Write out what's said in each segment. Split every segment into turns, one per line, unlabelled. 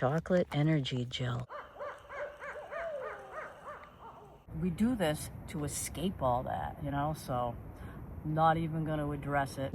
chocolate energy gel.
We do this to escape all that, you know, so I'm not even going to address it.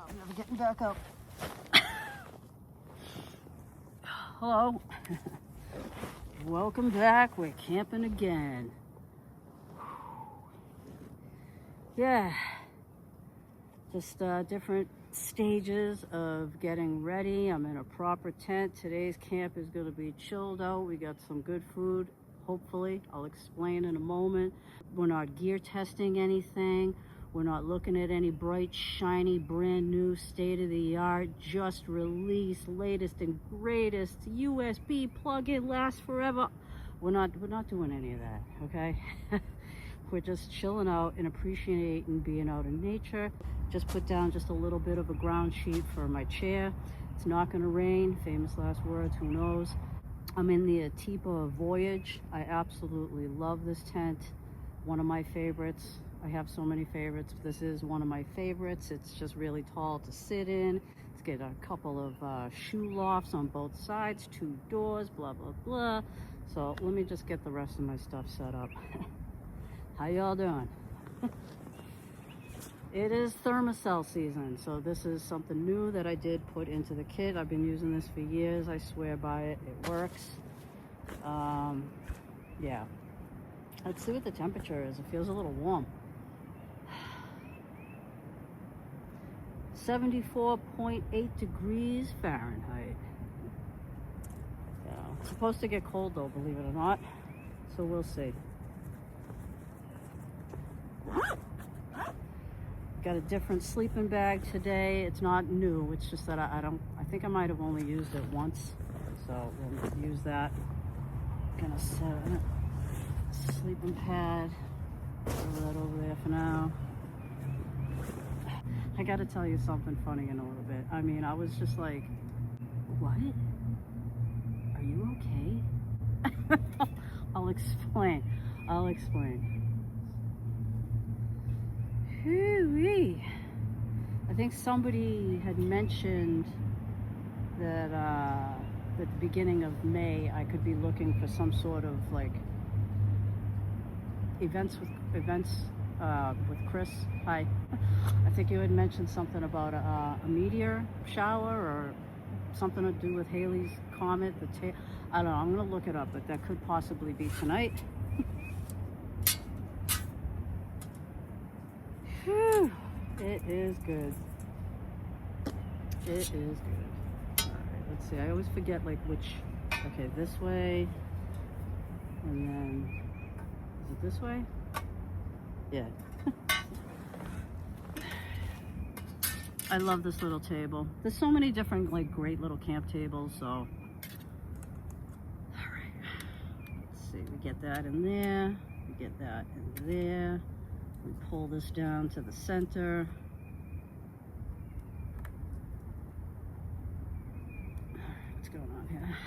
I'm never getting back up. Hello. Welcome back. We're camping again. Yeah. Just different stages of getting ready. I'm in a proper tent. Today's camp is going to be chilled out. We got some good food, hopefully. I'll explain in a moment. We're not gear testing anything. We're not looking at any bright, shiny, brand new, state-of-the-art, just released, latest and greatest USB plug-in, lasts forever. We're not doing any of that, okay? We're just chilling out and appreciating being out in nature. Just put down just a little bit of a ground sheet for my chair. It's not gonna rain, famous last words, who knows. I'm in the Atipa Voyage. I absolutely love this tent. One of my favorites. I have so many favorites. This is one of my favorites. It's just really tall to sit in. Let's get a couple of shoe lofts on both sides, 2 doors, blah, blah, blah. So let me just get the rest of my stuff set up. How y'all doing? It is thermocell season, so this is something new that I did put into the kit. I've been using this for years. I swear by it. It works. Yeah. Let's see what the temperature is. It feels a little warm. 74.8 degrees Fahrenheit. Yeah, it's supposed to get cold though, believe it or not. So we'll see. Got a different sleeping bag today. It's not new. It's just that I think I might have only used it once. So we'll use that. Gonna set a sleeping pad. Throw that over there for now. I gotta tell you something funny in a little bit. I mean, I was just like, what? Are you okay? I'll explain. Hoo-wee. I think somebody had mentioned that at the beginning of May I could be looking for some sort of like events with Chris. Hi. I think you had mentioned something about a meteor shower or something to do with Halley's Comet. I don't know. I'm going to look it up, but that could possibly be tonight. Whew. It is good. It is good. All right, let's see. I always forget like which. Okay, this way. And then, is it this way? Yeah. I love this little table. There's so many different like great little camp tables, so. All right. Let's see, we get that in there. We get that in there. We pull this down to the center. All right, what's going on here?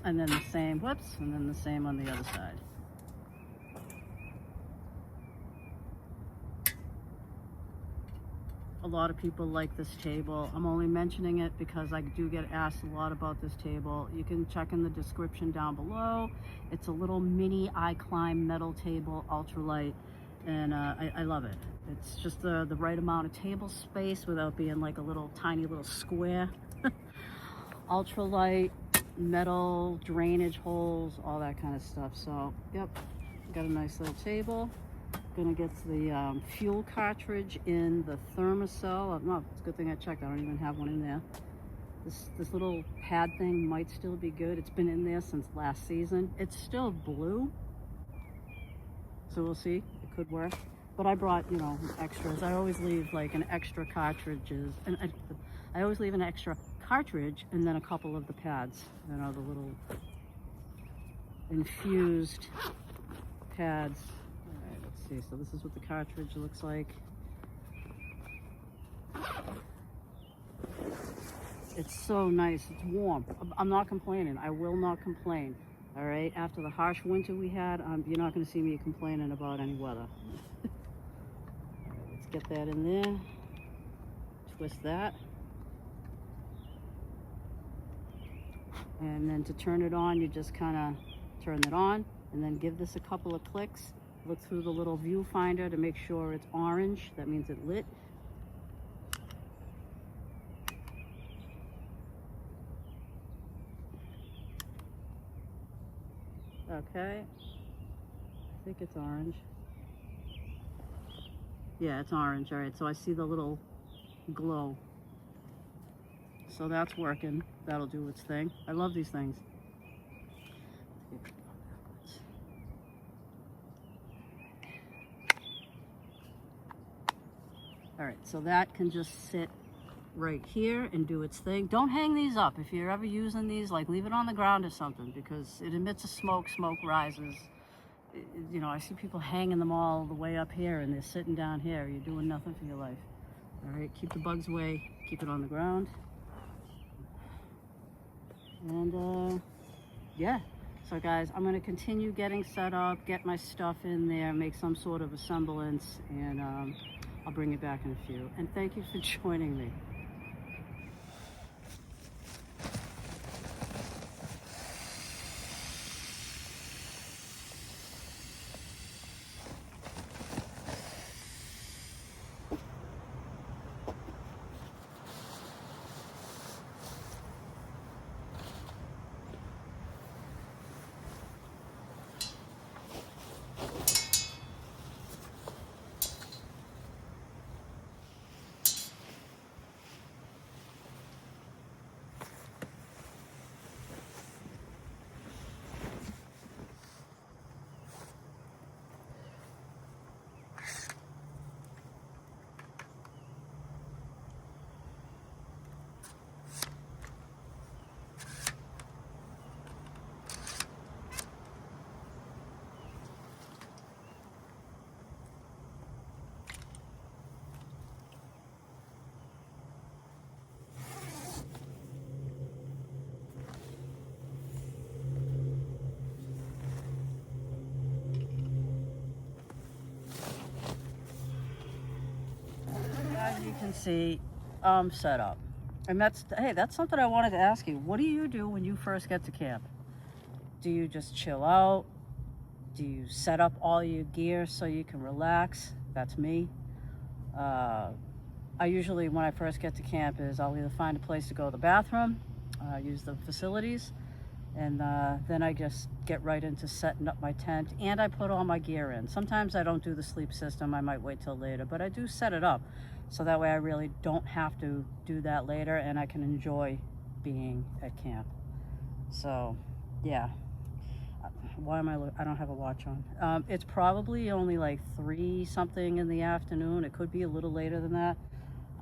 And then the same, whoops, and then the same on the other side. A lot of people like this table. I'm only mentioning it because I do get asked a lot about this table. You can check in the description down below. It's a little mini I-Climb metal table, ultralight, and I love it. It's just the right amount of table space without being like a little tiny little square. Ultralight, metal, drainage holes, all that kind of stuff. So, yep, got a nice little table. Gonna get the fuel cartridge in the thermocell. No, it's a good thing I checked. I don't even have one in there. This little pad thing might still be good. It's been in there since last season. It's still blue, so we'll see. It could work. But I brought, you know, extras. I always leave like an extra cartridges, and I always leave an extra cartridge and then a couple of the pads. You know, the little infused pads. All right, let's see. So this is what the cartridge looks like. It's so nice. It's warm. I'm not complaining. I will not complain. All right. After the harsh winter we had, you're not going to see me complaining about any weather. All right, let's get that in there. Twist that. And then to turn it on, you just kind of turn it on and then give this a couple of clicks. Look through the little viewfinder to make sure it's orange. That means it lit. Okay. I think it's orange. Yeah, it's orange. All right, so I see the little glow. So that's working. That'll do its thing. I love these things. All right, so that can just sit right here and do its thing. Don't hang these up. If you're ever using these, like leave it on the ground or something, because it emits a smoke rises. You know, I see people hanging them all the way up here and they're sitting down here. You're doing nothing for your life. All right, keep the bugs away, keep it on the ground. And yeah, so guys, I'm going to continue getting set up, get my stuff in there, make some sort of a semblance, and I'll bring it back in a few. And thank you for joining me. can see, I'm set up. And that's something I wanted to ask you. What do you do when you first get to camp? Do you just chill out? Do you set up all your gear so you can relax? That's me. I usually, when I first get to camp, I'll either find a place to go to the bathroom, use the facilities, and then I just get right into setting up my tent, and I put all my gear in. Sometimes I don't do the sleep system. I might wait till later, but I do set it up so that way I really don't have to do that later, and I can enjoy being at camp. So yeah. Why am I don't have a watch on. It's probably only like 3 something in the afternoon. It could be a little later than that.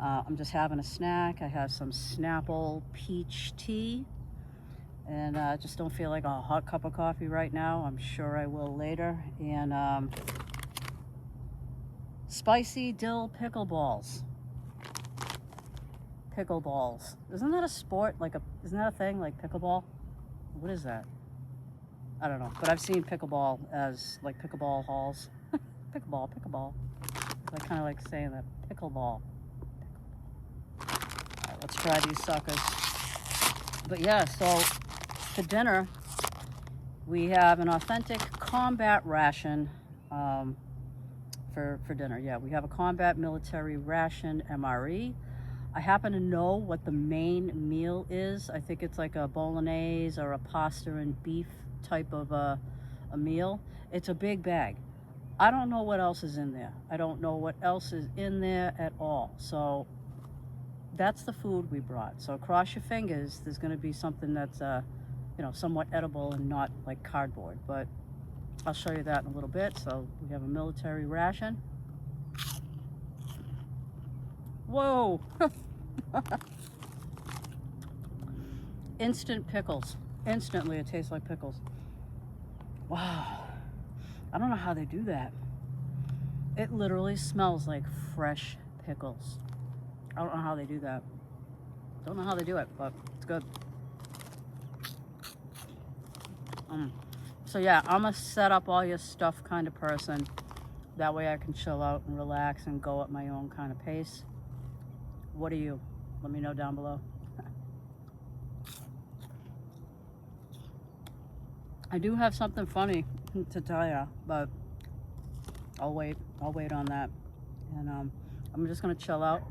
I'm just having a snack. I have some Snapple peach tea, and I just don't feel like a hot cup of coffee right now. I'm sure I will later. And spicy dill pickleballs. Pickleballs. Isn't that a sport? Isn't that a thing, like pickleball? What is that? I don't know, but I've seen pickleball as like pickleball halls. Pickleball. I kind of like saying that, pickleball. All right, let's try these suckers. But yeah, so for dinner, we have an authentic combat ration for dinner. Yeah, we have a combat military ration MRE. I happen to know what the main meal is. I think it's like a bolognese or a pasta and beef type of a meal. It's a big bag. I don't know what else is in there. I don't know what else is in there at all. So that's the food we brought. So cross your fingers, there's going to be something that's somewhat edible and not like cardboard. But I'll show you that in a little bit. So we have a military ration. Whoa! Instant pickles. Instantly, it tastes like pickles. Wow. I don't know how they do that. It literally smells like fresh pickles. I don't know how they do that. Don't know how they do it, but it's good. So yeah, I'm a set up all your stuff kind of person. That way I can chill out and relax and go at my own kind of pace. What are you? Let me know down below. I do have something funny to tell you, but I'll wait on that. And I'm just gonna chill out.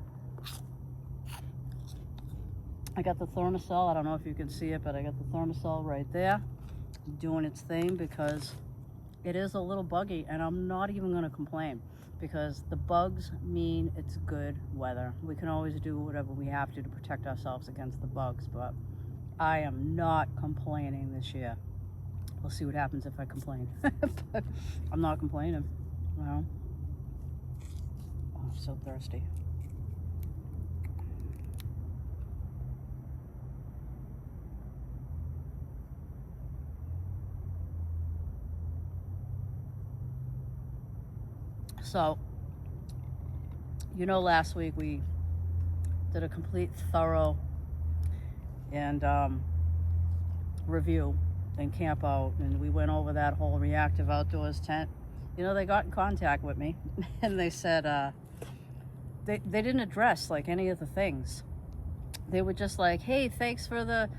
I got the Thermacell. I don't know if you can see it, but I got the Thermacell right there doing its thing because it is a little buggy, and I'm not even gonna complain because the bugs mean it's good weather. We can always do whatever we have to protect ourselves against the bugs, but I am not complaining this year. We'll see what happens if I complain. But I'm not complaining. Well, oh, I'm so thirsty. So, last week we did a complete thorough and review and camp out, and we went over that whole reactive outdoors tent. They got in contact with me and they said they didn't address like any of the things. They were just like, hey, thanks for the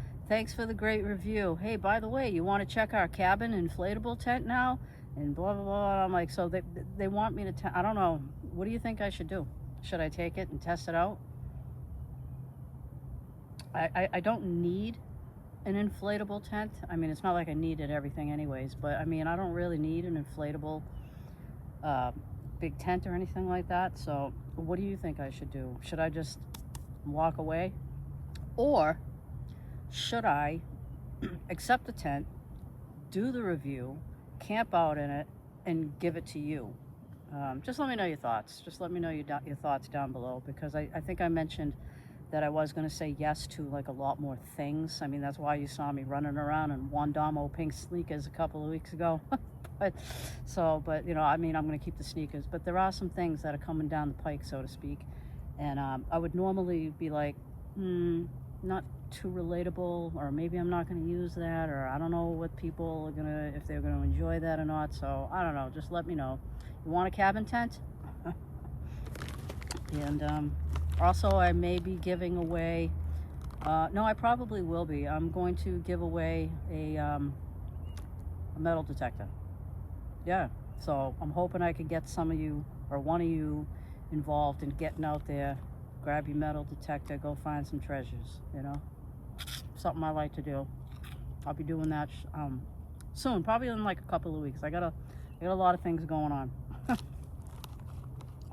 great review. Hey, by the way, you want to check our cabin inflatable tent now? And blah blah blah. I'm like, so they want me to I don't know, what do you think I should do? Should I take it and test it out? I don't need an inflatable tent. I mean, it's not like I needed everything anyways, but I mean, I don't really need an inflatable big tent or anything like that. So what do you think I should do? Should I just walk away, or should I accept the tent, do the review, camp out in it, and give it to you? Just let me know your thoughts. Just let me know your thoughts down below, because I think I mentioned that I was going to say yes to like a lot more things. I mean, that's why you saw me running around in Wandamo pink sneakers a couple of weeks ago. but I mean, I'm going to keep the sneakers, but there are some things that are coming down the pike, so to speak. And I would normally be like, not too relatable, or maybe I'm not going to use that, or I don't know what people are if they're going to enjoy that or not. So I don't know. Just let me know. You want a cabin tent? And Also, I may be giving away, no, I probably will be. I'm going to give away a metal detector. Yeah, so I'm hoping I could get some of you, or one of you, involved in getting out there, grab your metal detector, go find some treasures, you know? Something I like to do. I'll be doing that soon, probably in like a couple of weeks. I got a lot of things going on.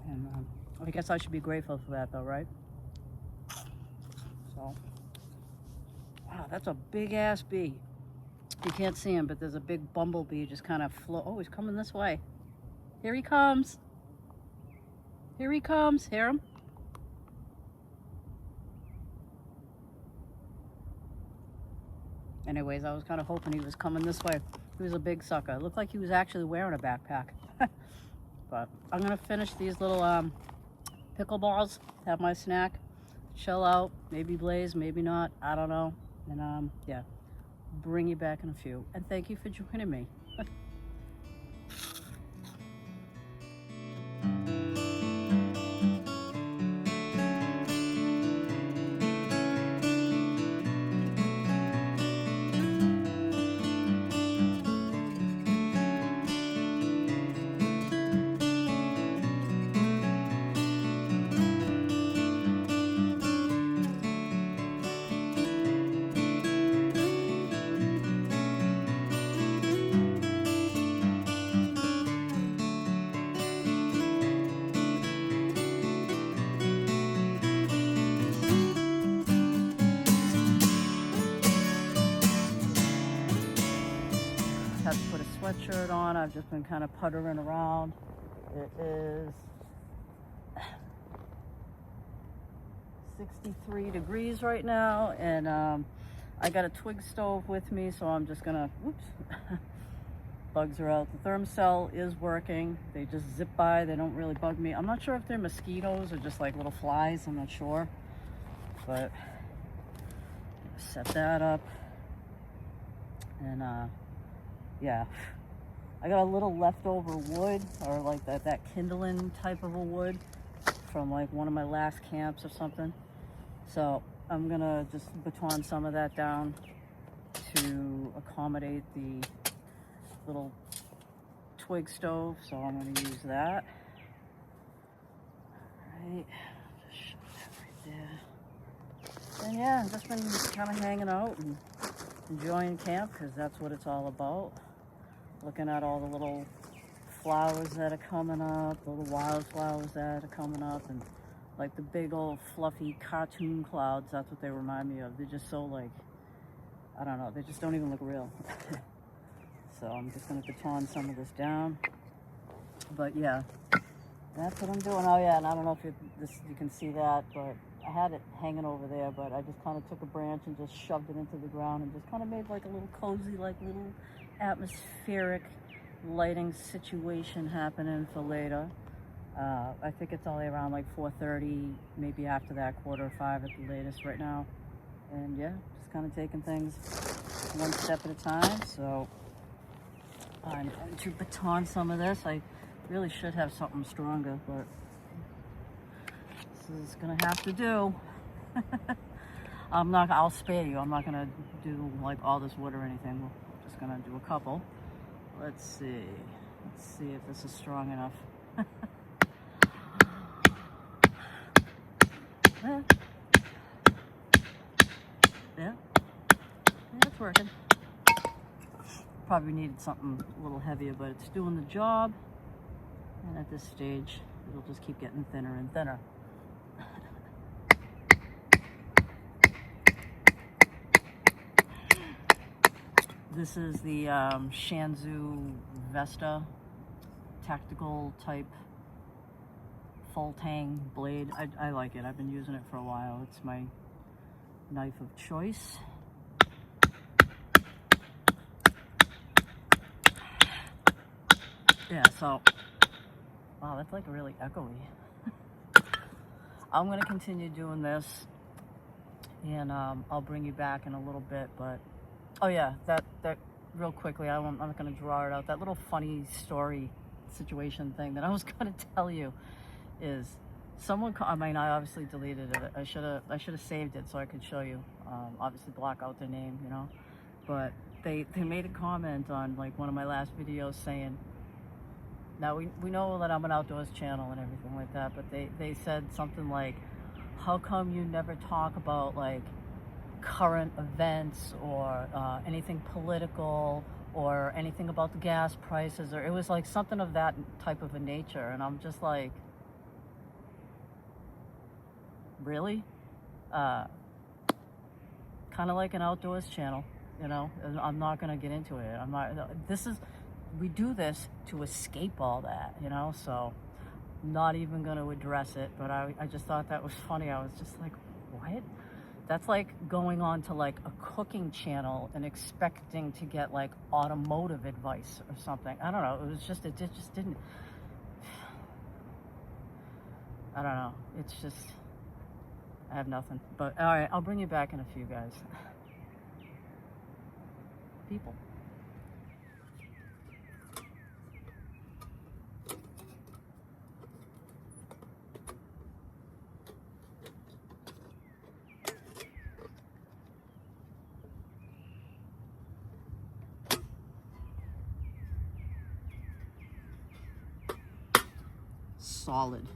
And I guess I should be grateful for that though, right? So, wow, that's a big ass bee. You can't see him, but there's a big bumblebee just kind of oh, he's coming this way. Here he comes. Here he comes. Hear him? Anyways, I was kind of hoping he was coming this way. He was a big sucker. It looked like he was actually wearing a backpack. But I'm gonna finish these little pickleballs, have my snack, chill out, maybe blaze, maybe not, I don't know. And yeah, bring you back in a few. And thank you for joining me. Have to put a sweatshirt on. I've just been kind of puttering around. It is 63 degrees right now, and I got a twig stove with me, so I'm just gonna, whoops, bugs are out. The thermocell is working. They just zip by, they don't really bug me. I'm not sure if they're mosquitoes or just like little flies, I'm not sure. But set that up, and yeah, I got a little leftover wood, or like that kindling type of a wood from like one of my last camps or something. So I'm gonna just baton some of that down to accommodate the little twig stove. So I'm gonna use that. Right, just shove that right there. And yeah, I've just been kind of hanging out and enjoying camp, because that's what it's all about. Looking at all the little flowers that are coming up, the little wildflowers that are coming up, and like the big old fluffy cartoon clouds. That's what they remind me of. They're just so like, I don't know, they just don't even look real. So I'm just gonna baton some of this down. But yeah, that's what I'm doing. Oh yeah, and I don't know if you can see that, but I had it hanging over there, but I just kind of took a branch and just shoved it into the ground and just kind of made like a little cozy, like little atmospheric lighting situation happening for later. I think it's only around like 4:30, maybe after that, 4:45 at the latest right now. And yeah, just kind of taking things one step at a time. So I'm going to baton some of this. I really should have something stronger, but this is gonna have to do. I'll spare you. I'm not gonna do like all this wood or anything. We're just gonna do a couple. Let's see if this is strong enough. Yeah, it's working. Probably needed something a little heavier, but it's doing the job. And at this stage, it'll just keep getting thinner and thinner. This is the Shanzu Vesta tactical type full tang blade. I like it. I've been using it for a while. It's my knife of choice. Yeah, so, wow, that's like really echoey. I'm gonna continue doing this, and I'll bring you back in a little bit, but oh yeah, that real quickly, I'm not gonna draw it out. That little funny story situation thing that I was gonna tell you is, I mean, I obviously deleted it. I should have saved it so I could show you. Obviously block out their name, you know. But they made a comment on like one of my last videos saying, now we know that I'm an outdoors channel and everything like that, but they said something like, how come you never talk about like current events or anything political or anything about the gas prices, or it was like something of that type of a nature. And I'm just like, really? Kind of like an outdoors channel, you know. I'm not gonna get into it. We do this to escape all that, you know. So not even gonna address it. But I just thought that was funny. I was just like, what? That's like going on to like a cooking channel and expecting to get like automotive advice or something. I don't know. It just didn't. I don't know. It's just, I have nothing. But all right, I'll bring you back in a few, guys. People. Solid.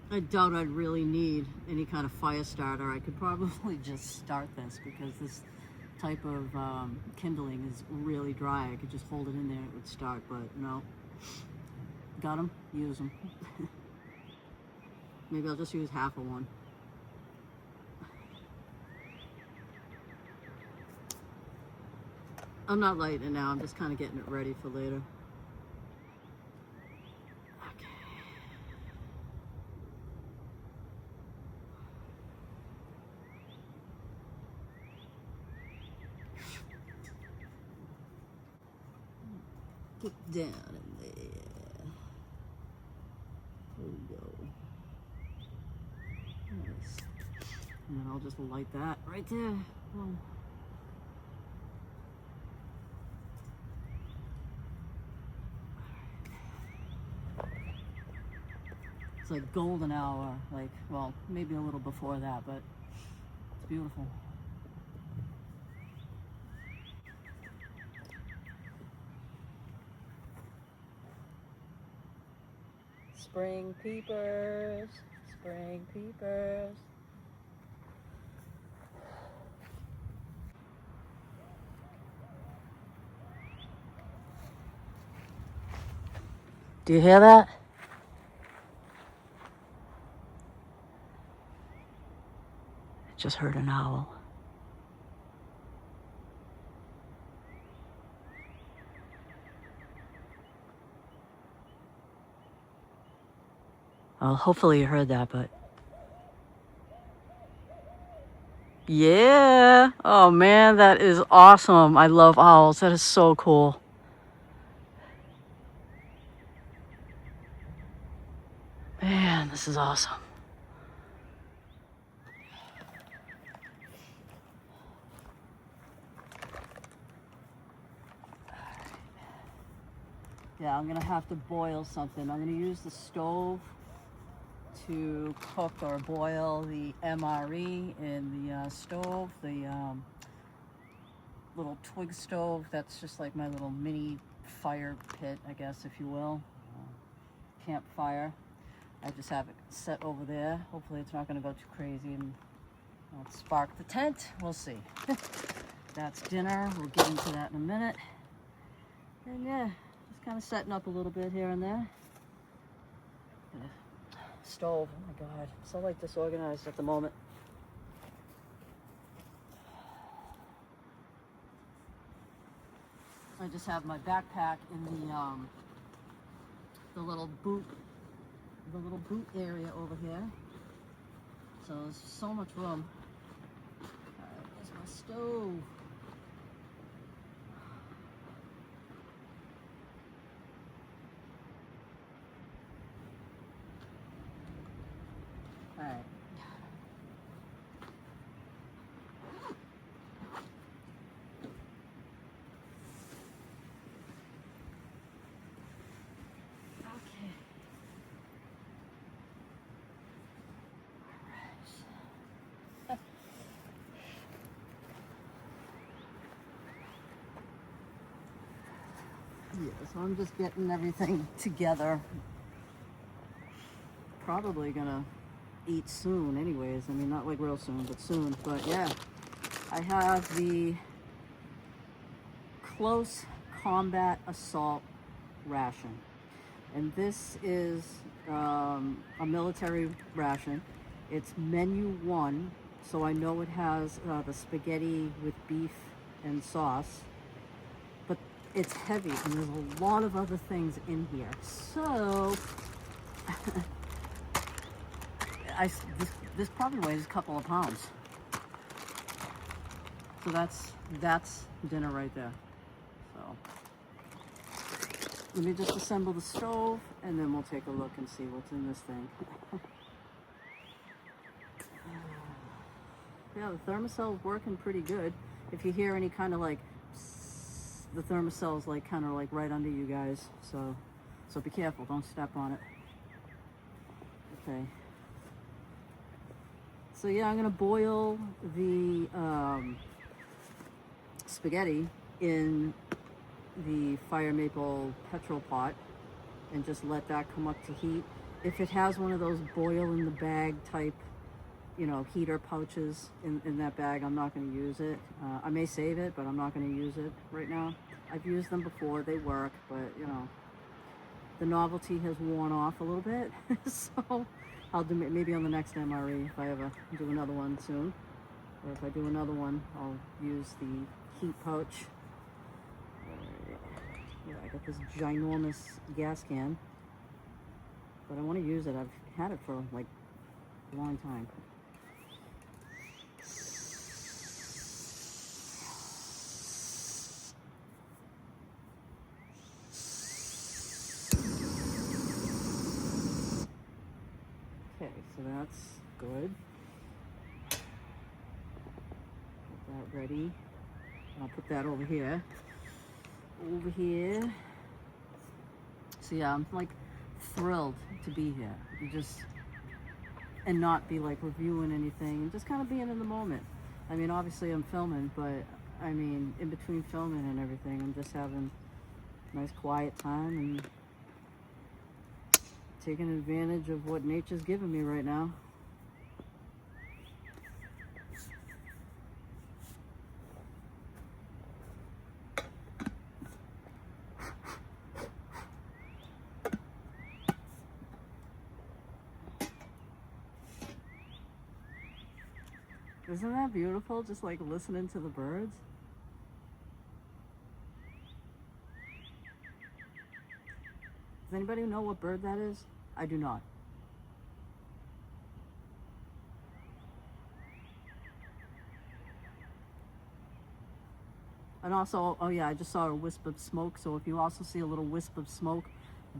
I doubt I'd really need any kind of fire starter. I could probably just start this because this type of kindling is really dry. I could just hold it in there and it would start, but no. Got them, use them. Maybe I'll just use half of one. I'm not lighting it now, I'm just kind of getting it ready for later. Get down in there. There we go. Nice. And then I'll just light that right there. Boom. It's like golden hour, like, well, maybe a little before that, but it's beautiful. Spring peepers, spring peepers. Do you hear that? I just heard an owl. Well, hopefully you heard that, but... Yeah! Oh man, that is awesome. I love owls. That is so cool. Man, this is awesome. Yeah, I'm gonna have to boil something. I'm gonna use the stove to cook or boil the MRE in the stove, the little twig stove. That's just like my little mini fire pit, I guess, if you will. Campfire. I just have it set over there. Hopefully it's not going to go too crazy and won't spark the tent. We'll see. That's dinner. We'll get into that in a minute. And yeah, just kind of setting up a little bit here and there. Stove. Oh my God. I'm so like disorganized at the moment. I just have my backpack in the little boot area over here. So there's so much room. Alright, there's my stove. Alright. Yeah, so I'm just getting everything together. Probably gonna eat soon anyways. I mean, not like real soon, but soon. But yeah, I have the Close Combat Assault ration. And this is a military ration. It's menu 1, so I know it has the spaghetti with beef and sauce. But it's heavy, and there's a lot of other things in here. So, this probably weighs a couple of pounds. So that's dinner right there. So, let me just assemble the stove, and then we'll take a look and see what's in this thing. Yeah, the thermocell's working pretty good. If you hear any kind of like the thermocel's like kind of like right under you guys, so be careful, don't step on it. Okay, so yeah, I'm gonna boil the spaghetti in the fire maple petrol pot and just let that come up to heat. If it has one of those boil in the bag type, you know, heater pouches in that bag, I'm not going to use it. I may save it, but I'm not going to use it right now. I've used them before, they work, but you know, the novelty has worn off a little bit. So I'll do maybe on the next MRE if I ever do another one soon, or if I do another one, I'll use the heat pouch. Yeah, I got this ginormous gas can, but I want to use it. I've had it for like a long time. Okay, so that's good. Get that ready. I'll put that over here. Over here. So yeah, I'm like thrilled to be here. And not be like reviewing anything, just kind of being in the moment. I mean, obviously I'm filming, but I mean, in between filming and everything, I'm just having a nice quiet time and taking advantage of what nature's giving me right now. Isn't that beautiful? Just like listening to the birds. Does anybody know what bird that is? I do not. And also, oh yeah, I just saw a wisp of smoke. So if you also see a little wisp of smoke,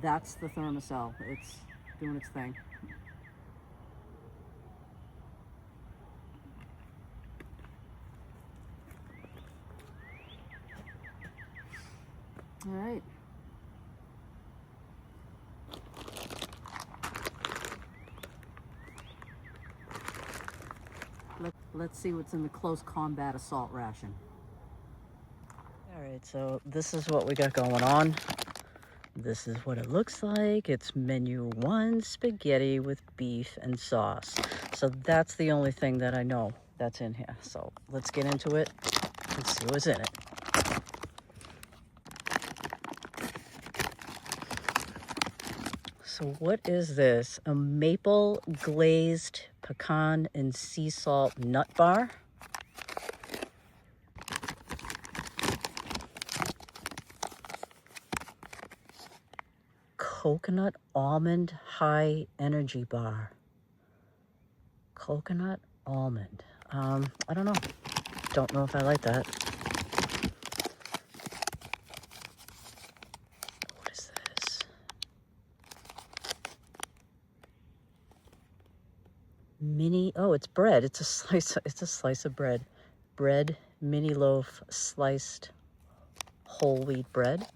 that's the thermocell. It's doing its thing. All right. Let's see what's in the close combat assault ration.
All right, so this is what we got going on. This is what it looks like. It's menu 1, spaghetti with beef and sauce. So that's the only thing that I know that's in here. So let's get into it and see what's in it. So what is this? A maple glazed pecan and sea salt nut bar. Coconut almond high energy bar. Coconut almond. I don't know. Don't know if I like that. What is this? Mini, oh, it's bread. It's a slice of bread. Bread, mini loaf, sliced whole wheat bread.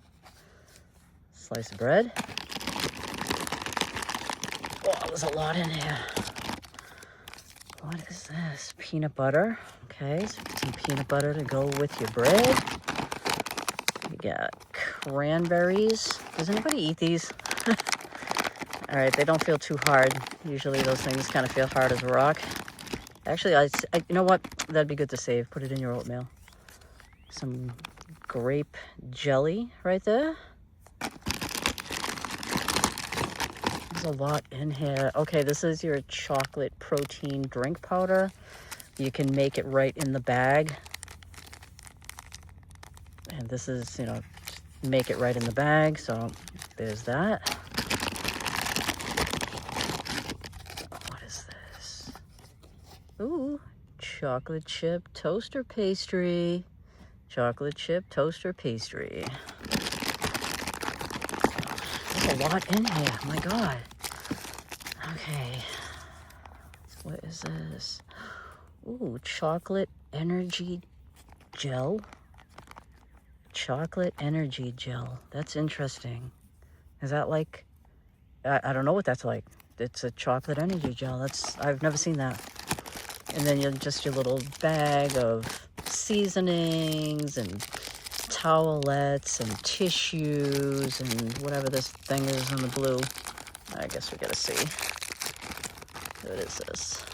Slice of bread. Oh, there's a lot in here. What is this? Peanut butter. Okay, so some peanut butter to go with your bread. You got cranberries. Does anybody eat these? All right, they don't feel too hard. Usually those things kind of feel hard as a rock. Actually, you know what? That'd be good to save. Put it in your oatmeal. Some grape jelly right there. There's a lot in here. Okay, this is your chocolate protein drink powder. You can make it right in the bag. And this is, you know, make it right in the bag. So there's that. What is this? Ooh, chocolate chip toaster pastry. Chocolate chip toaster pastry. There's a lot in here. Oh my God. Okay. What is this? Ooh, chocolate energy gel. Chocolate energy gel. That's interesting. Is that like, I don't know what that's like. It's a chocolate energy gel. I've never seen that. And then just your little bag of seasonings and towelettes and tissues and whatever this thing is in the blue. I guess we gotta see. What is this?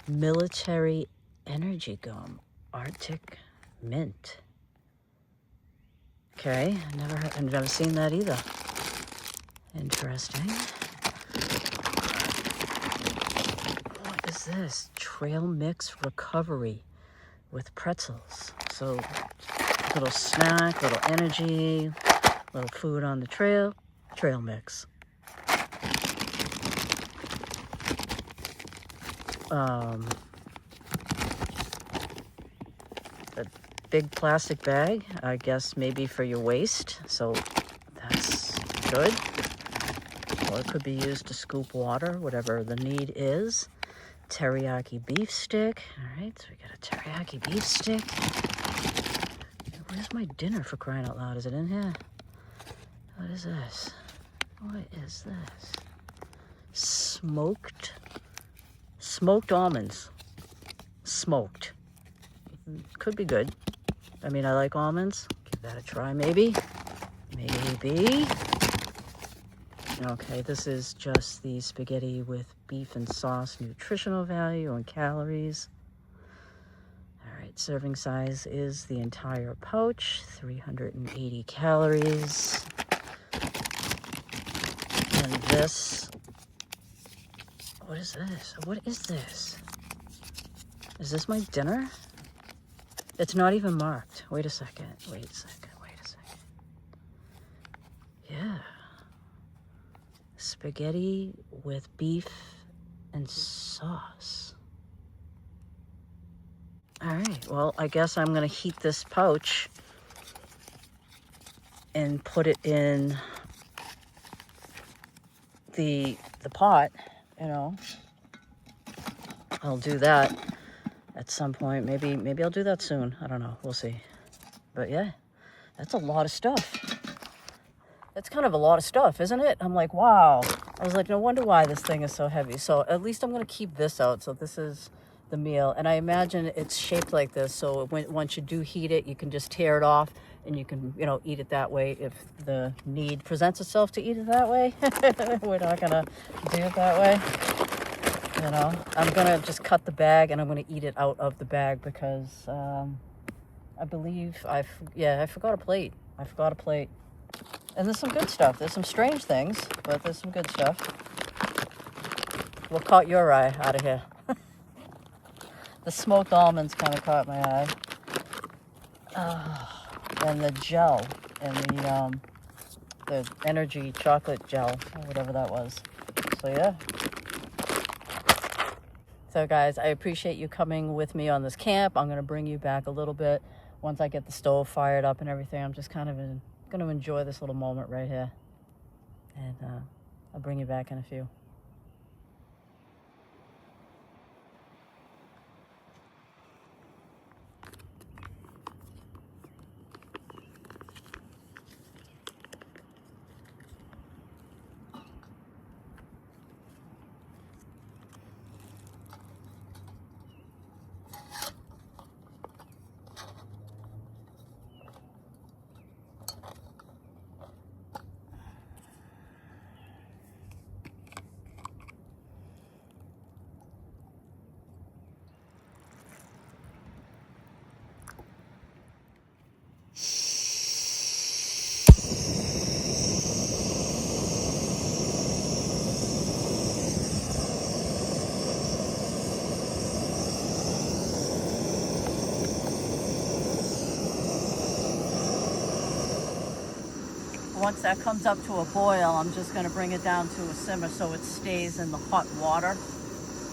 Military energy gum, Arctic mint. Okay, I've never seen that either. Interesting. What is this? Trail mix recovery with pretzels. So little snack, little energy, little food on the trail. Trail mix. A big plastic bag, I guess maybe for your waste. So that's good. Or it could be used to scoop water, whatever the need is. Teriyaki beef stick. All right, so we got a teriyaki beef stick. Where's my dinner, for crying out loud? Is it in here? What is this? What is this? Smoked almonds. Smoked. Could be good. I mean, I like almonds. Give that a try, maybe. Maybe. Okay, this is just the spaghetti with beef and sauce, nutritional value and calories. All right, serving size is the entire pouch, 380 calories. And this, what is this? What is this? Is this my dinner? It's not even marked. Wait a second. Yeah. Spaghetti with beef and sauce. All right, well, I guess I'm gonna heat this pouch and put it in the pot, you know. I'll do that at some point. Maybe I'll do that soon. I don't know. We'll see. But yeah, that's a lot of stuff. That's kind of a lot of stuff, isn't it? I'm like, wow. I was like, no wonder why this thing is so heavy. So at least I'm going to keep this out. So this the meal. And I imagine it's shaped like this, so once you do heat it, you can just tear it off and you can, you know, eat it that way if the need presents itself to eat it that way. We're not gonna do it that way. You know, I'm gonna just cut the bag and I'm gonna eat it out of the bag because I believe I forgot a plate. I forgot a plate. And there's some good stuff. There's some strange things, but there's some good stuff. What caught your eye out of here? The smoked almonds kind of caught my eye. And the gel and the energy chocolate gel or whatever that was. So yeah. So guys, I appreciate you coming with me on this camp. I'm going to bring you back a little bit once I get the stove fired up and everything. I'm just kind of going to enjoy this little moment right here. And I'll bring you back in a few. Once that comes up to a boil, I'm just going to bring it down to a simmer so it stays in the hot water,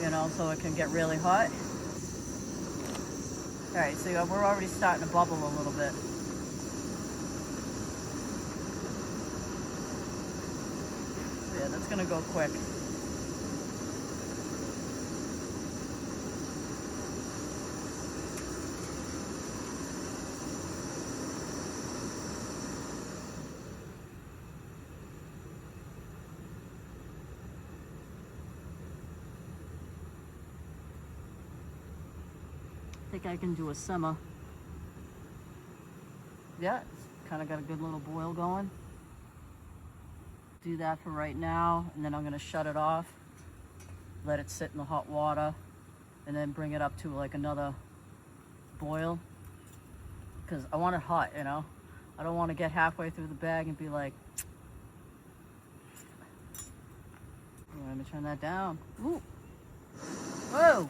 you know, so it can get really hot. All right, so we're already starting to bubble a little bit. So yeah, that's going to go quick. I think I can do a simmer. Yeah, it's kind of got a good little boil going. Do that for right now, and then I'm going to shut it off, let it sit in the hot water, and then bring it up to like another boil. Because I want it hot, you know? I don't want to get halfway through the bag and be like, let me turn that down. Ooh. Whoa!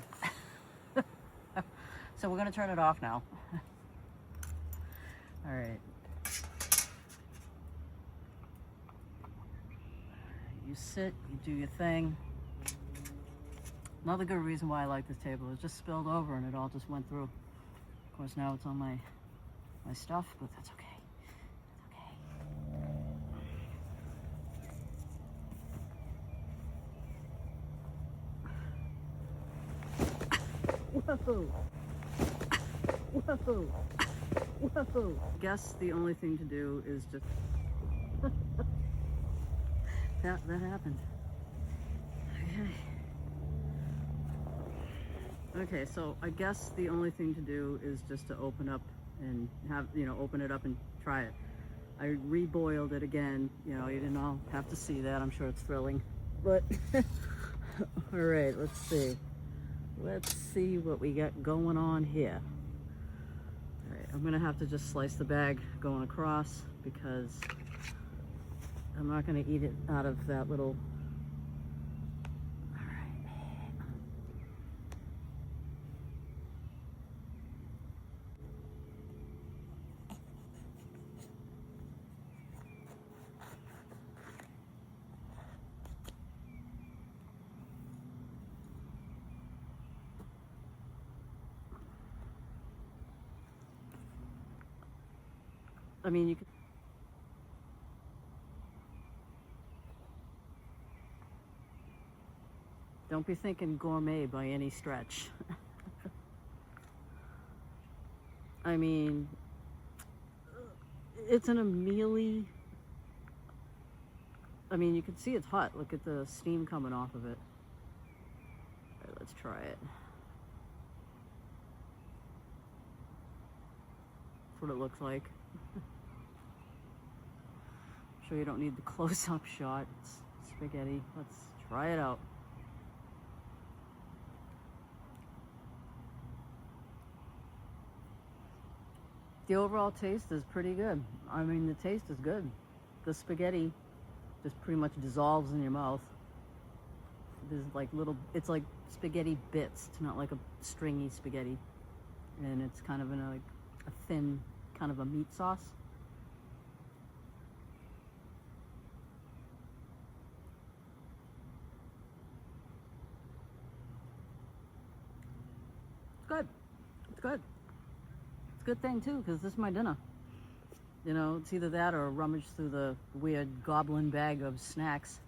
So we're gonna turn it off now. All right. You sit, you do your thing. Another good reason why I like this table is just spilled over and it all just went through. Of course, now it's on my stuff, but that's okay. That's okay. Whoa. Whoa. Whoa. Guess the only thing to do is just that happened. Okay, so I guess the only thing to do is just to open up and open it up and try it. I reboiled it again. You know, you didn't all have to see that. I'm sure it's thrilling. But all right, let's see. Let's see what we got going on here. All right, I'm gonna have to just slice the bag going across because I'm not gonna eat it out of that little. All right. I mean, you could. Don't be thinking gourmet by any stretch. I mean, it's in a mealy. I mean, you can see it's hot. Look at the steam coming off of it. All right, let's try it.
That's what it looks like. I'm sure you don't need the close-up shot. It's spaghetti. Let's try it out. The overall taste is pretty good. I mean, the taste is good. The spaghetti just pretty much dissolves in your mouth. There's like little, it's like spaghetti bits. It's not like a stringy spaghetti. And it's kind of in a, like a thin, kind of a meat sauce. It's good. It's good. It's a good thing too, because this is my dinner. You know, it's either that or rummage through the weird Goblin bag of snacks.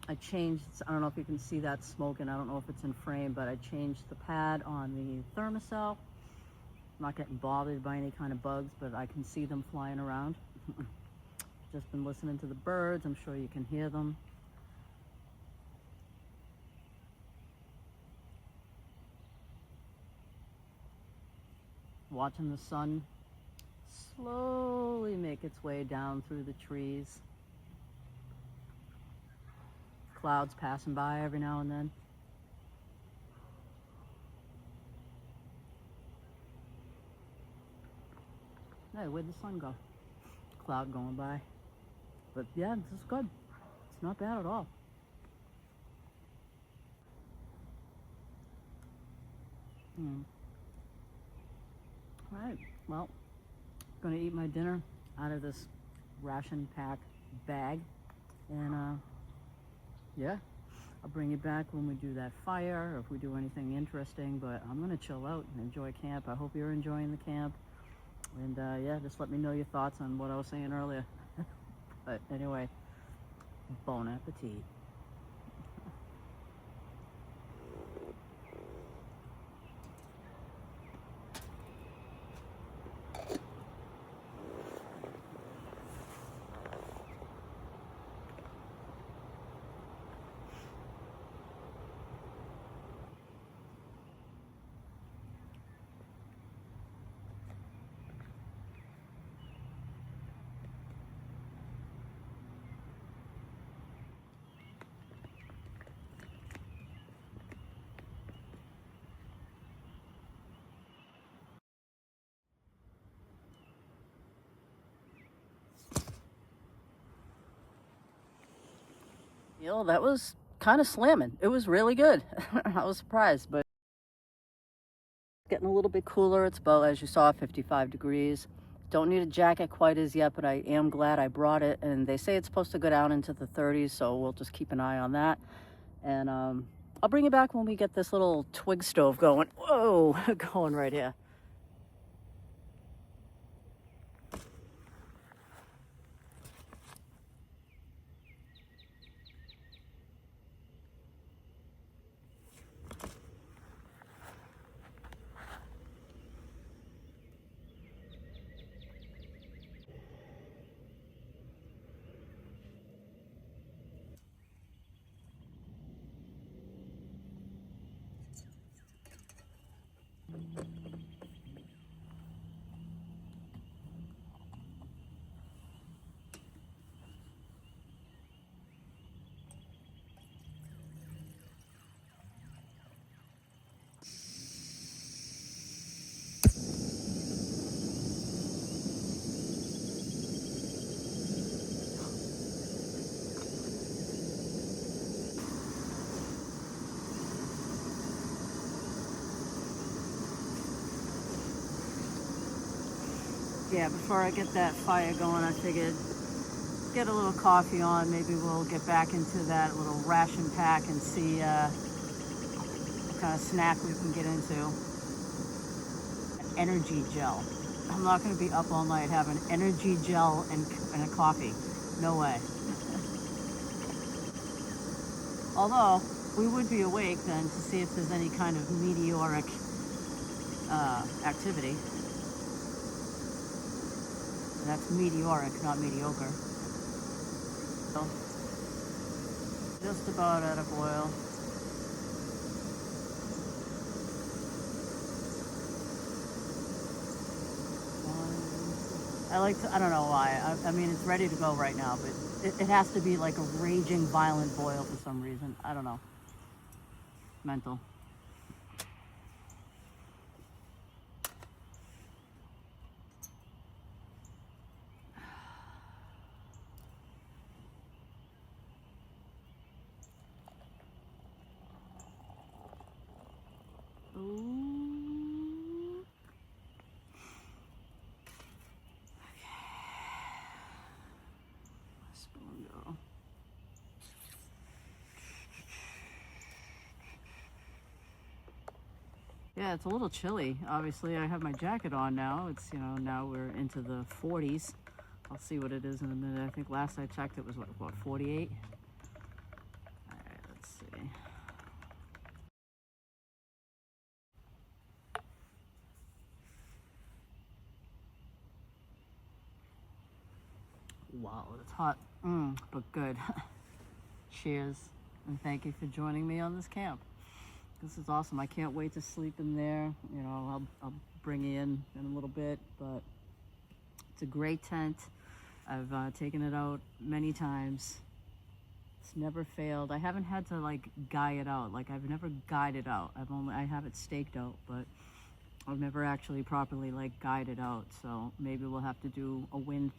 I changed, I don't know if you can see that smoke, and I don't know if it's in frame, but I changed the pad on the thermocell. I'm not getting bothered by any kind of bugs, but I can see them flying around. Just been listening to the birds. I'm sure you can hear them. Watching the sun slowly make its way down through the trees. Clouds passing by every now and then. Hey, where'd the sun go? Cloud going by. But yeah, this is good. It's not bad at all. All right, well, I'm gonna eat my dinner out of this ration pack bag, and yeah, I'll bring you back when we do that fire, or if we do anything interesting, but I'm gonna chill out and enjoy camp. I hope you're enjoying the camp, and yeah, just let me know your thoughts on what I was saying earlier. But anyway, bon appetit. You know, that was kind of slamming. It was really good. I was surprised, but getting a little bit cooler. It's about, as you saw, 55 degrees. Don't need a jacket quite as yet, but I am glad I brought it. And they say it's supposed to go down into the 30s, so we'll just keep an eye on that. And I'll bring you back when we get this little twig stove going. Whoa, going right here. Yeah, before I get that fire going, I figured get a little coffee on. Maybe we'll get back into that little ration pack and see what kind of snack we can get into. An energy gel. I'm not going to be up all night having energy gel and a coffee. No way. Although, we would be awake then to see if there's any kind of meteoric activity. That's meteoric, not mediocre. So, Just about out of oil. I don't know why. I mean, it's ready to go right now, but it has to be like a raging, violent boil for some reason. I don't know. Mental. Ooh. Spoon go. Yeah, it's a little chilly. Obviously, I have my jacket on now. It's, you know, now we're into the 40s. I'll see what it is in a minute. I think last I checked it was what 48? All right, let's see. Wow, it's hot, but good. Cheers, and thank you for joining me on this camp. This is awesome. I can't wait to sleep in there. You know, I'll bring you in a little bit, but it's a great tent. I've taken it out many times. It's never failed. I haven't had to like guy it out. Like I've never guyed it out. I have it staked out, but I've never actually properly like guyed it out. So maybe we'll have to do a wind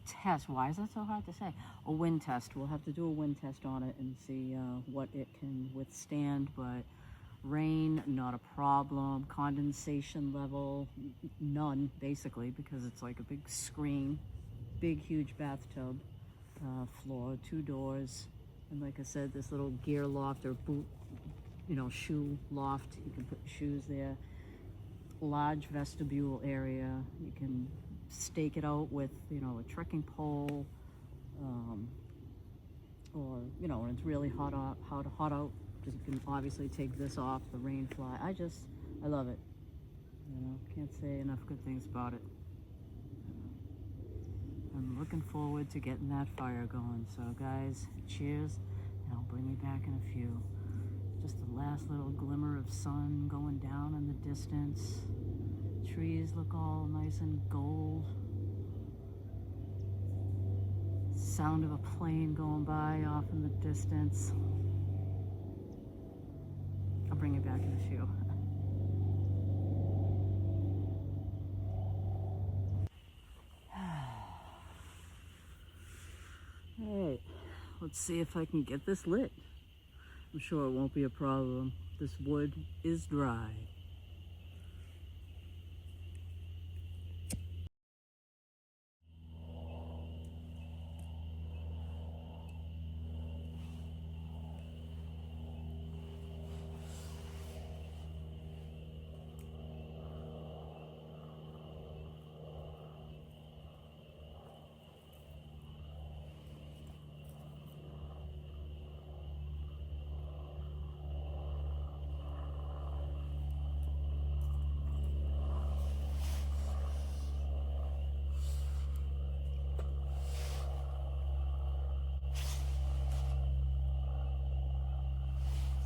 test. Why is that so hard to say? A wind test. We'll have to do a wind test on it and see what it can withstand. But rain, not a problem. Condensation level, none, basically, because it's like a big screen, big, huge bathtub, floor, 2 doors. And like I said, this little gear loft or boot, you know, shoe loft. You can put shoes there. Large vestibule area. You can stake it out with, you know, a trekking pole, or, you know, when it's really hot out, just you can obviously take this off, the rain fly. I love it. You know, can't say enough good things about it. I'm looking forward to getting that fire going. So guys, cheers, and I'll bring you back in a few. Just the last little glimmer of sun going down in the distance. Trees look all nice and gold. Sound of a plane going by off in the distance. I'll bring you back in a few. Alright, let's see if I can get this lit. I'm sure it won't be a problem. This wood is dry.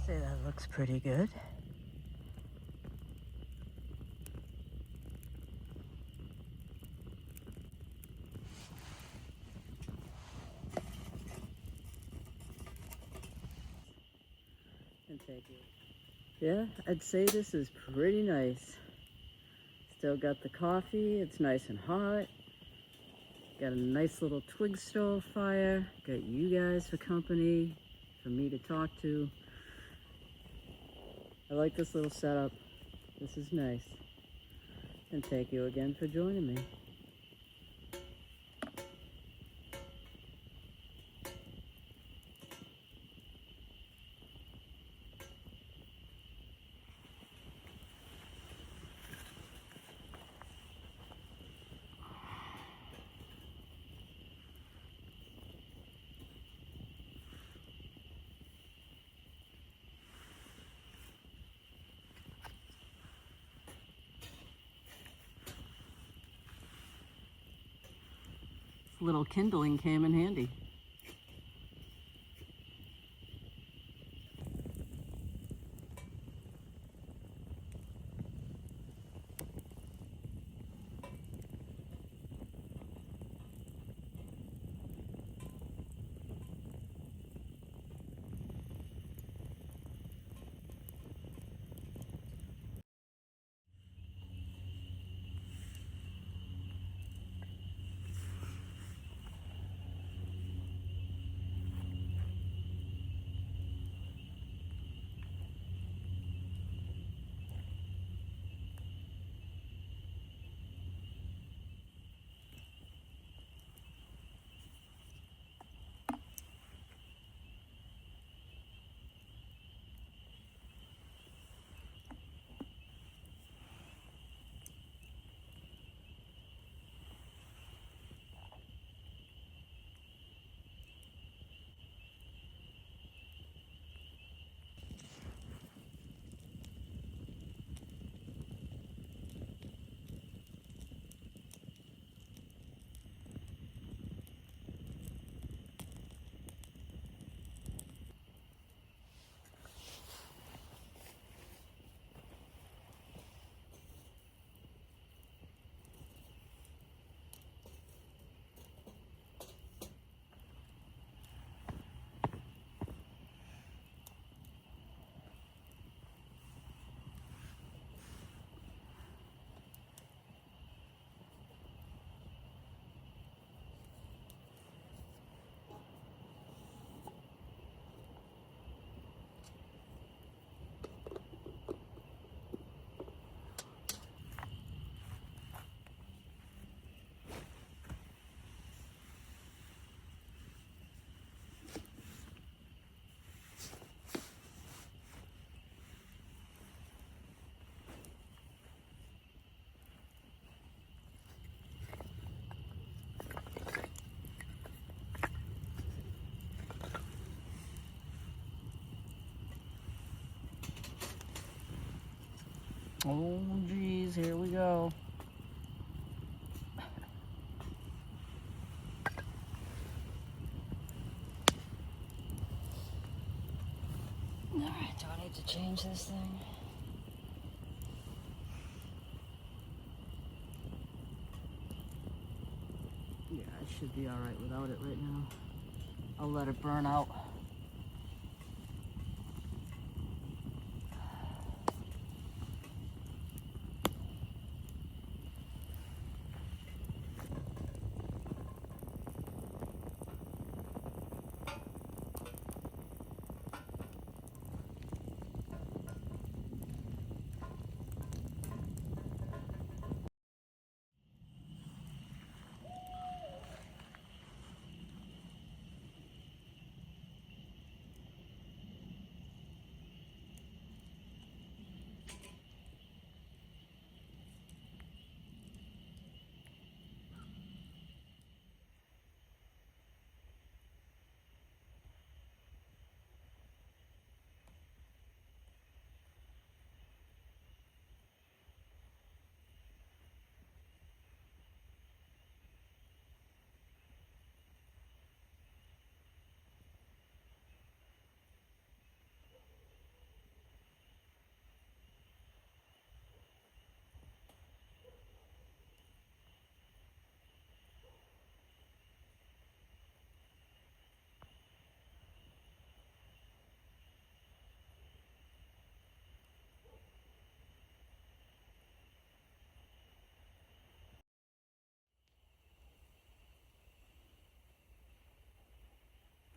Say that looks pretty good. And thank you. Yeah, I'd say this is pretty nice. Still got the coffee, it's nice and hot. Got a nice little twig stove fire. Got you guys for company, for me to talk to. I like this little setup. This is nice. And thank you again for joining me. little kindling came in handy.
Oh, geez, here we go. All right, do I need to change this thing?
Yeah, I should be all right without it right now. I'll let it burn out.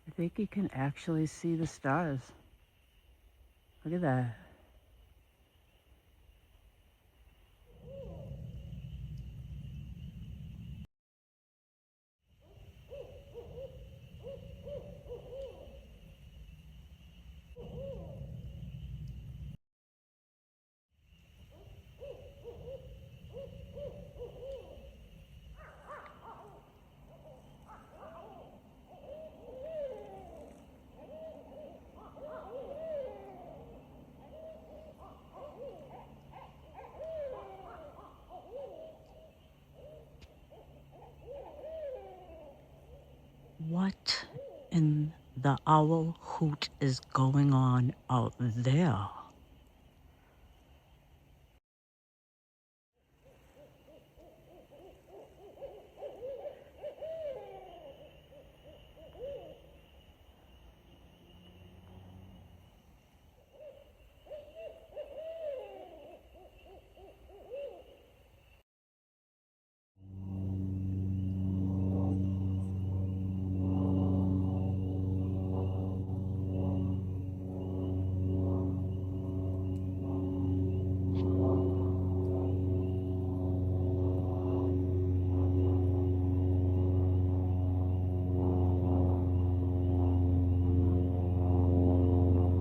I think you can actually see the stars. Look at that. What in the owl hoot is going on out there?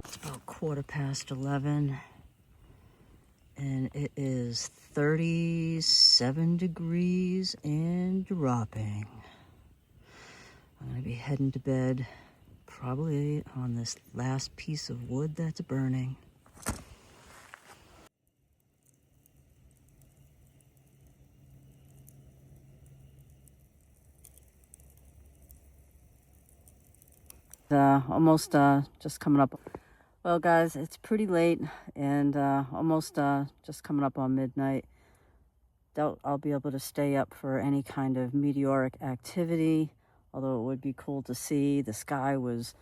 It's about 11:15, and it is 37 degrees and dropping. I'm gonna be heading to bed, probably on this last piece of wood that's burning. Almost just coming up. Well, guys, it's pretty late and almost just coming up on midnight. Doubt I'll be able to stay up for any kind of meteoric activity, although it would be cool to see. The sky was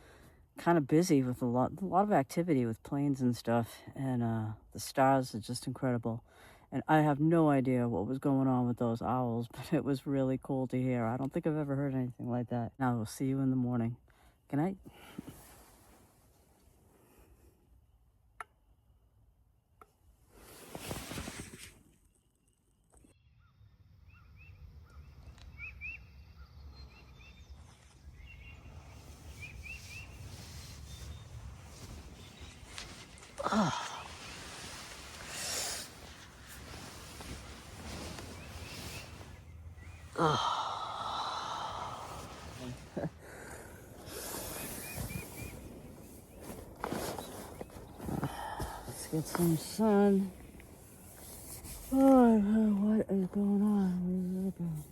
kind of busy with a lot of activity with planes and stuff, and the stars are just incredible. And I have no idea what was going on with those owls, but it was really cool to hear. I don't think I've ever heard anything like that. Now we'll see you in the morning. Good night. Let's get some sun. Oh, what is going on? What is it about?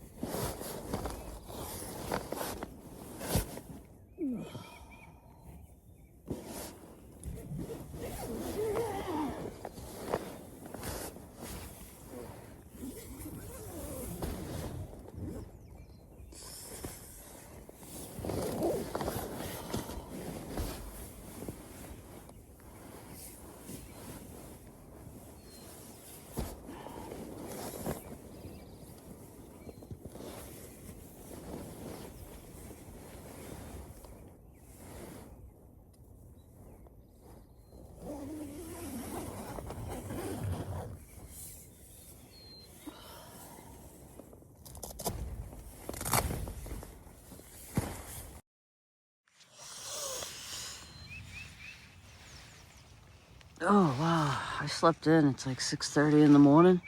Oh, wow. I slept in. It's like 6:30 in the morning.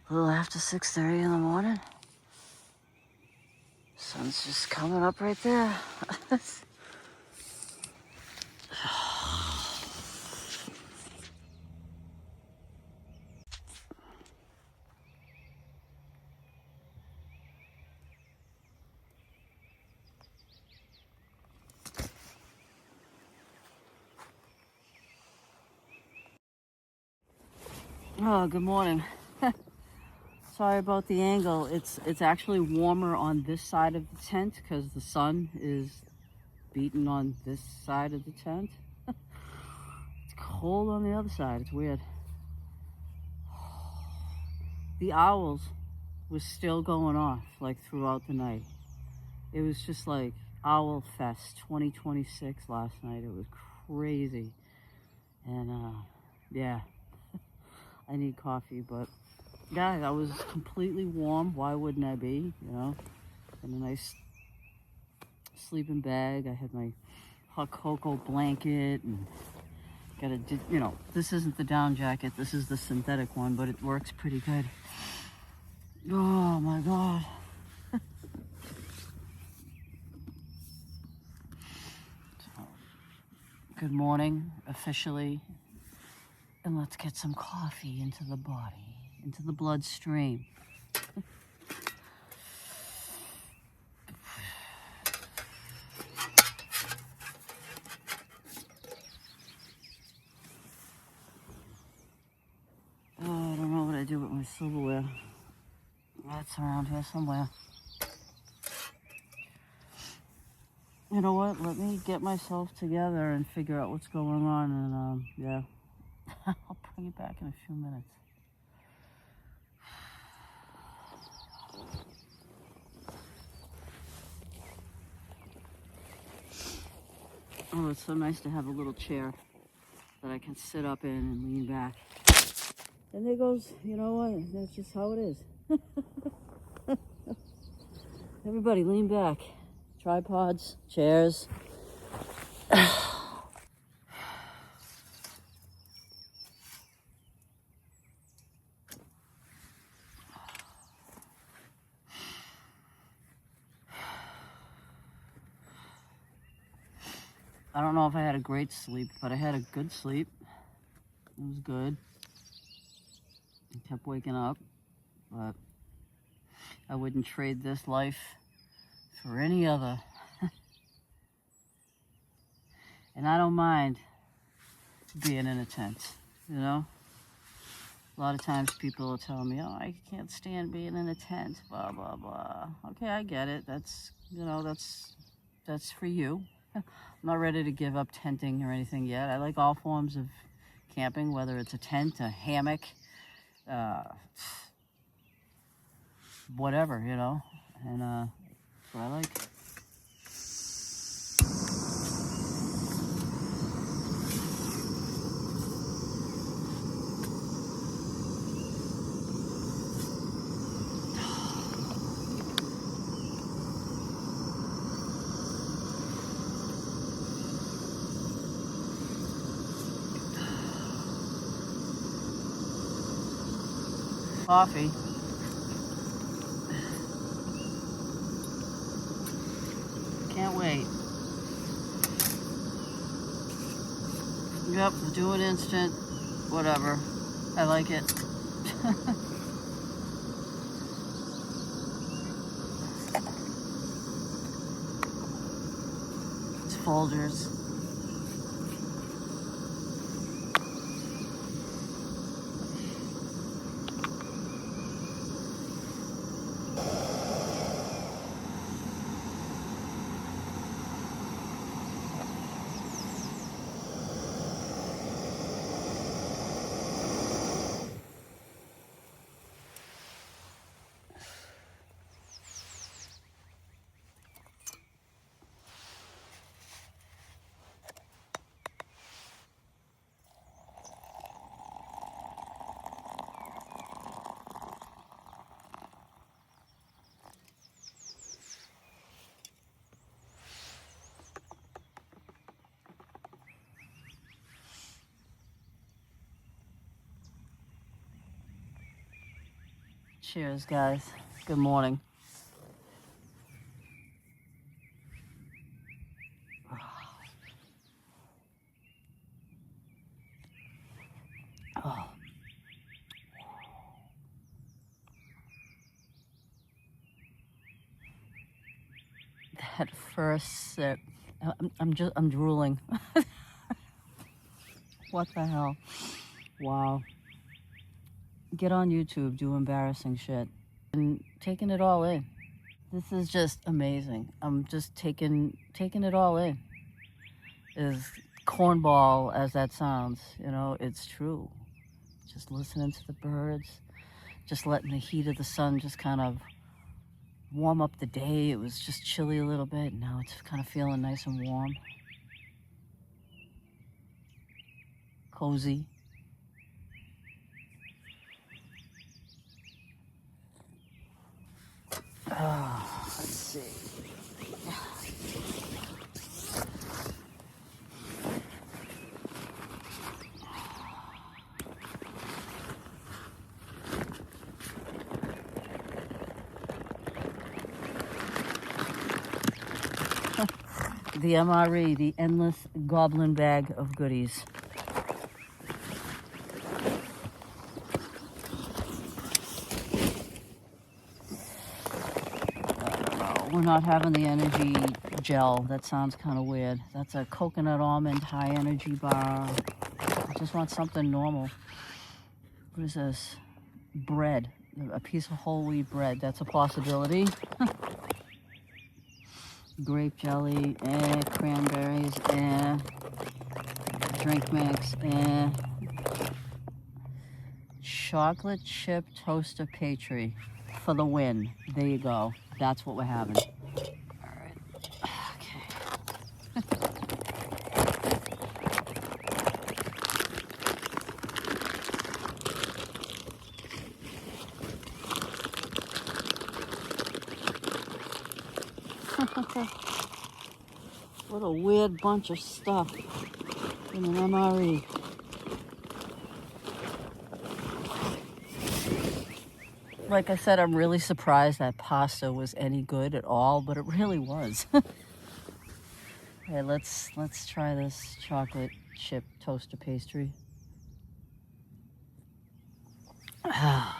A little after 6:30 in the morning. Sun's just coming up right there. Oh, good morning. Sorry about the angle. It's actually warmer on this side of the tent because the sun is beating on this side of the tent. It's cold on the other side. It's weird. The owls was still going off like throughout the night. It was just like Owl Fest 2026 last night. It was crazy. And yeah, I need coffee, but yeah, I was completely warm. Why wouldn't I be? You know, in a nice sleeping bag. I had my hot cocoa blanket and got a, you know, this isn't the down jacket. This is the synthetic one, but it works pretty good. Oh my God. So, good morning, officially. And let's get some coffee into the body, into the bloodstream.
That's around here somewhere. You know what? Let me get myself together and figure out what's going on, and yeah, I'll bring you back in a few minutes. Oh, it's so nice to have a little chair that I can sit up in and lean back. And there goes, you know what? That's just how it is. Everybody lean back. Tripods, chairs. I don't know if I had a great sleep, but I had a good sleep. It was good. I kept waking up, but I wouldn't trade this life for any other. And I don't mind being in a tent, you know? A lot of times people will tell me, oh, I can't stand being in a tent, blah, blah, blah. Okay, I get it. That's, you know, that's for you. I'm not ready to give up tenting or anything yet. I like all forms of camping, whether it's a tent, a hammock, whatever, you know, and that's what I like. Coffee. Can't wait. Yep, do it instant, whatever. I like it. It's Folgers. Cheers, guys. Good morning. Oh. That first sip, I'm drooling. What the hell? Wow. Get on YouTube, do embarrassing shit, and taking it all in. This is just amazing. I'm just taking it all in. As cornball as that sounds, you know, it's true. Just listening to the birds, just letting the heat of the sun just kind of warm up the day. It was just chilly a little bit. Now it's kind of feeling nice and warm. Cozy. Let's see. The MRE, the endless Goblin bag of goodies. We're not having the energy gel. That sounds kind of weird. That's a coconut almond high energy bar. I just want something normal. What is this? Bread.
a piece of whole wheat bread. That's a possibility. Grape jelly, cranberries, drink mix, chocolate chip toaster pastry for the win. There you go. That's what we're having. All right. Okay. What a weird bunch of stuff in an MRE. Like I said, I'm really surprised that pasta was any good at all, but it really was. Okay, let's try this chocolate chip toaster pastry. Oh.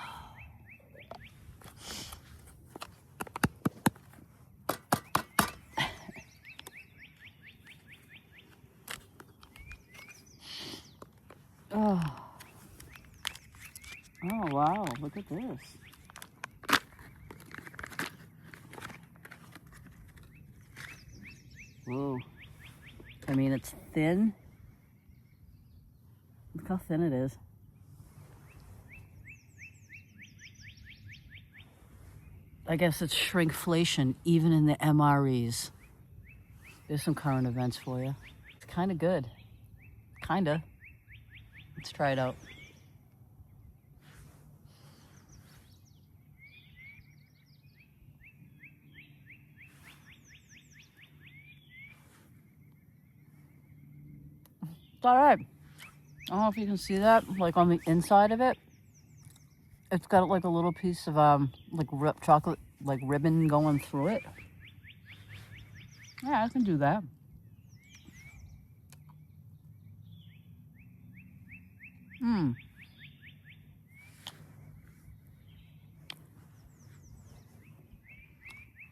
Oh, wow, look at this. Whoa. I mean, it's thin. Look how thin it is. I guess it's shrinkflation, even in the MREs. There's some current events for you. It's kind of good. Kinda. Let's try it out. It's all right. I don't know if you can see that, like on the inside of it. It's got like a little piece of chocolate, like ribbon going through it. Yeah, I can do that.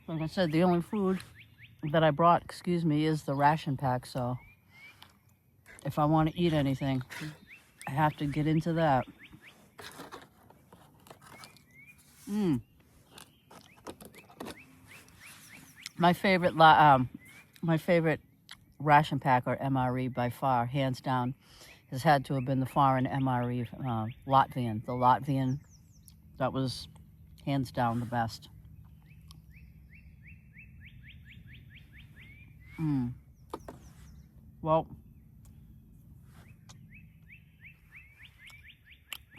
Like I said, the only food that I brought, is the ration pack. So if I want to eat anything, I have to get into that. My favorite ration pack or MRE by far, hands down, has had to have been the foreign MRE Latvian. The Latvian, that was hands down the best. Well,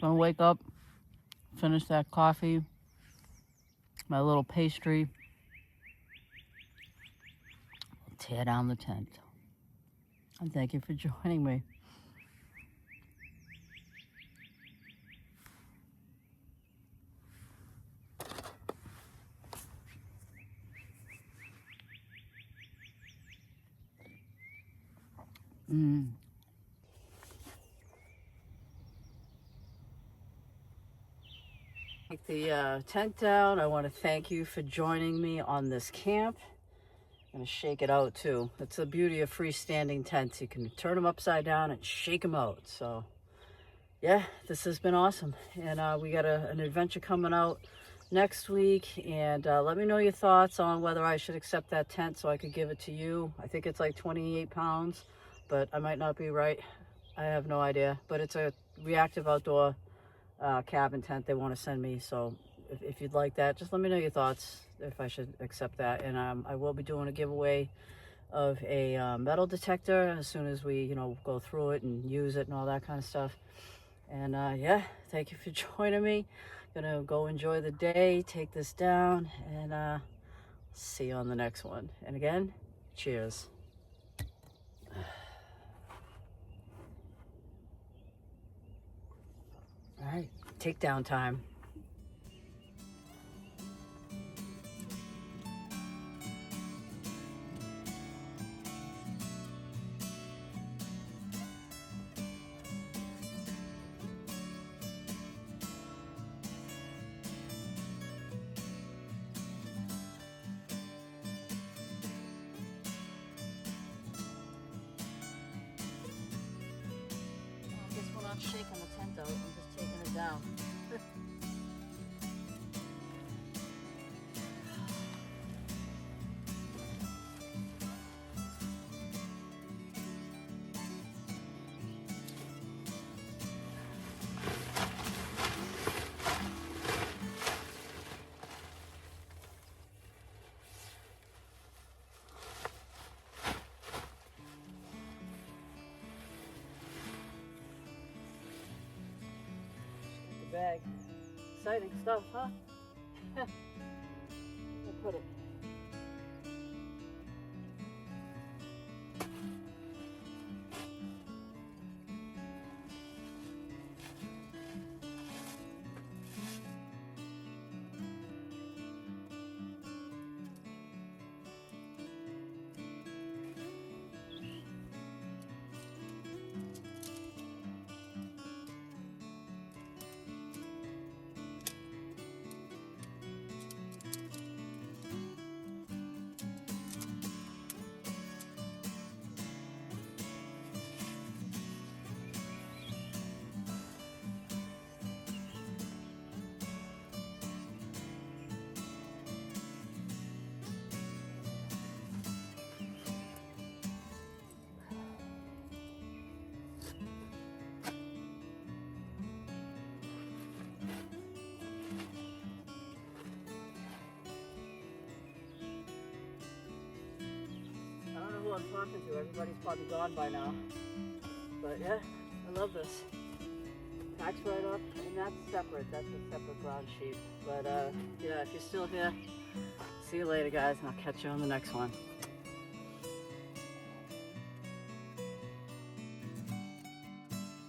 gonna wake up, finish that coffee, my little pastry, tear down the tent. And thank you for joining me. Take the tent down. I want to thank you for joining me on this camp. I'm going to shake it out too. That's the beauty of freestanding tents. You can turn them upside down and shake them out. So yeah, this has been awesome. And we got an adventure coming out next week. And let me know your thoughts on whether I should accept that tent so I could give it to you. I think it's like 28 pounds, but I might not be right. I have no idea. But it's a reactive outdoor cabin tent they want to send me. So if you'd like that, just let me know your thoughts if I should accept that. And I will be doing a giveaway of a metal detector as soon as we go through it and use it and all that kind of stuff. And yeah, thank you for joining me. Gonna go enjoy the day, take this down, and see you on the next one. And again, cheers. All right, takedown time. I guess we're not shaking the tent out, I'm just taking it down.
bag. Exciting stuff, huh? I'll put it. I don't know who I'm talking to. Everybody's probably gone by now. But yeah, I love this. Packs right up, and that's separate. That's a separate ground sheet. But yeah, if you're still here, see you later, guys, and I'll catch you on the next one.